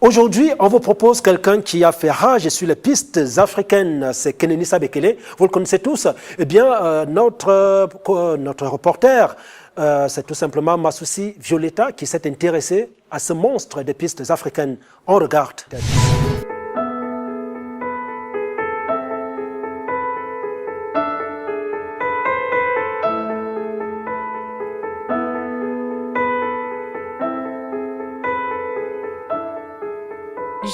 Aujourd'hui, on vous propose quelqu'un qui a fait rage sur les pistes africaines, c'est Kenenisa Bekele. Vous le connaissez tous. Eh bien, notre reporter, c'est tout simplement Massoussi Violeta qui s'est intéressé à ce monstre des pistes africaines. On regarde.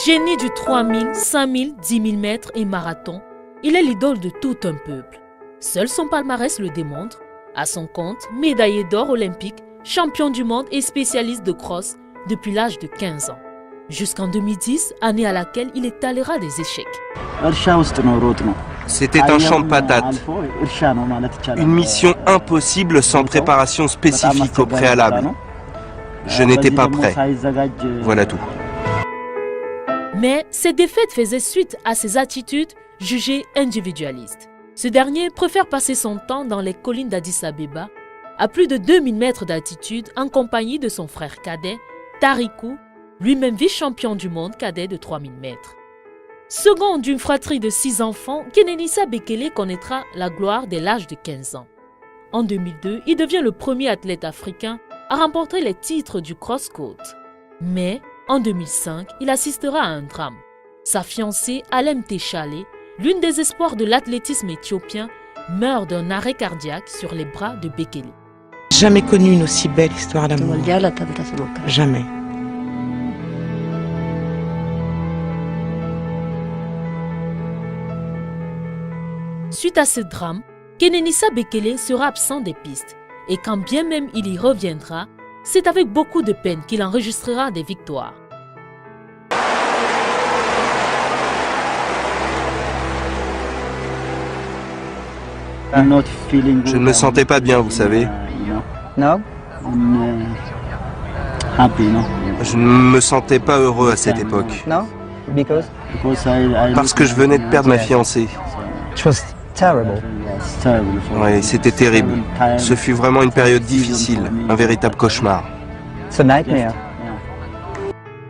Génie du 3000, 5000, 10 000 mètres et marathon, il est l'idole de tout un peuple. Seul son palmarès le démontre. À son compte, médaillé d'or olympique, champion du monde et spécialiste de cross depuis l'âge de 15 ans. Jusqu'en 2010, année à laquelle il étalera des échecs. C'était un champ de patates. Une mission impossible sans préparation spécifique au préalable. Je n'étais pas prêt. Voilà tout. Mais ces défaites faisaient suite à ses attitudes jugées individualistes. Ce dernier préfère passer son temps dans les collines d'Addis Abeba, à plus de 2000 mètres d'altitude, en compagnie de son frère cadet, Tarikou, lui-même vice-champion du monde cadet de 3000 mètres. Second d'une fratrie de 6 enfants, Kenenisa Bekele connaîtra la gloire dès l'âge de 15 ans. En 2002, il devient le premier athlète africain à remporter les titres du cross-côte. Mais en 2005, il assistera à un drame. Sa fiancée, Alem Téchalé, l'une des espoirs de l'athlétisme éthiopien, meurt d'un arrêt cardiaque sur les bras de Bekele. Jamais connu une aussi belle histoire d'amour. Jamais. Suite à ce drame, Kenenisa Bekele sera absent des pistes. Et quand bien même il y reviendra, c'est avec beaucoup de peine qu'il enregistrera des victoires. Je ne me sentais pas bien, vous savez. No? Je ne me sentais pas heureux à cette époque. No? Because? Parce que je venais de perdre ma fiancée. It was terrible. Oui, c'était terrible. Ce fut vraiment une période difficile, un véritable cauchemar. It's a nightmare.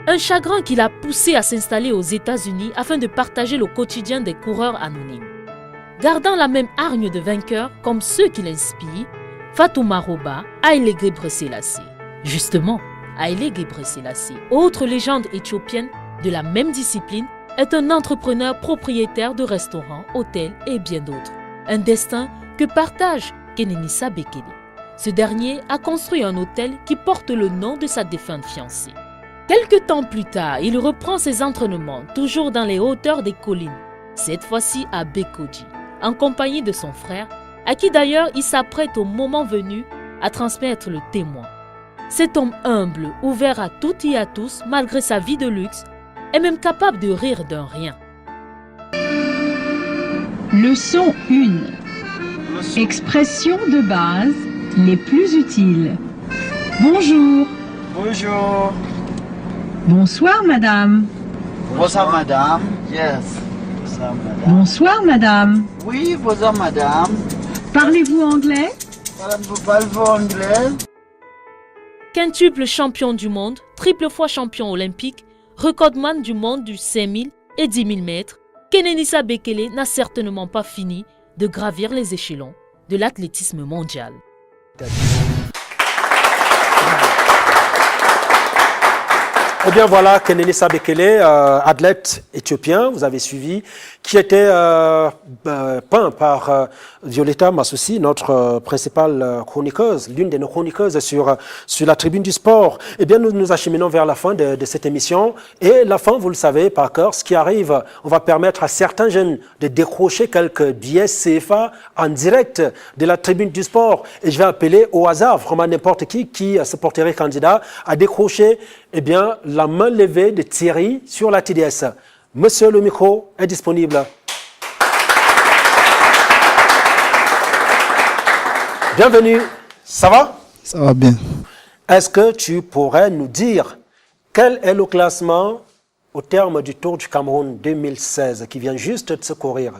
Un chagrin qui l'a poussé à s'installer aux États-Unis afin de partager le quotidien des coureurs anonymes. Gardant la même hargne de vainqueur comme ceux qui l'inspirent, Fatou Maroba, Haïlé Gebrselassie. Justement, Haïlé Gebrselassie, autre légende éthiopienne de la même discipline, est un entrepreneur propriétaire de restaurants, hôtels et bien d'autres. Un destin que partage Kenenisa Bekele. Ce dernier a construit un hôtel qui porte le nom de sa défunte fiancée. Quelque temps plus tard, il reprend ses entraînements, toujours dans les hauteurs des collines, cette fois-ci à Bekoji, en compagnie de son frère, à qui d'ailleurs il s'apprête au moment venu à transmettre le témoin. Cet homme humble, ouvert à toutes et à tous, malgré sa vie de luxe, est même capable de rire d'un rien. Leçon 1. Expressions de base les plus utiles. Bonjour. Bonjour. Bonsoir, madame. Bonsoir, madame. Yes. Bonsoir, madame. Bonsoir, madame. Oui, bonsoir, madame. Parlez-vous anglais? Madame, vous parlez anglais? Quintuple champion du monde, triple fois champion olympique, recordman du monde du 5000 et 10 000 mètres, Kenenisa Bekele n'a certainement pas fini de gravir les échelons de l'athlétisme mondial. Eh bien voilà, Kenenisa Bekele, athlète éthiopien, vous avez suivi, qui était peint par Violeta Massoussi, notre principale chroniqueuse, l'une de nos chroniqueuses sur la tribune du sport. Eh bien nous nous acheminons vers la fin de cette émission. Et la fin, vous le savez par cœur, ce qui arrive, on va permettre à certains jeunes de décrocher quelques billets CFA en direct de la tribune du sport. Et je vais appeler au hasard, vraiment n'importe qui se porterait candidat à décrocher la main levée de Thierry sur la TDS. Monsieur, le micro est disponible. Bienvenue. Ça va? Ça va bien. Est-ce que tu pourrais nous dire quel est le classement au terme du Tour du Cameroun 2016 qui vient juste de se courir?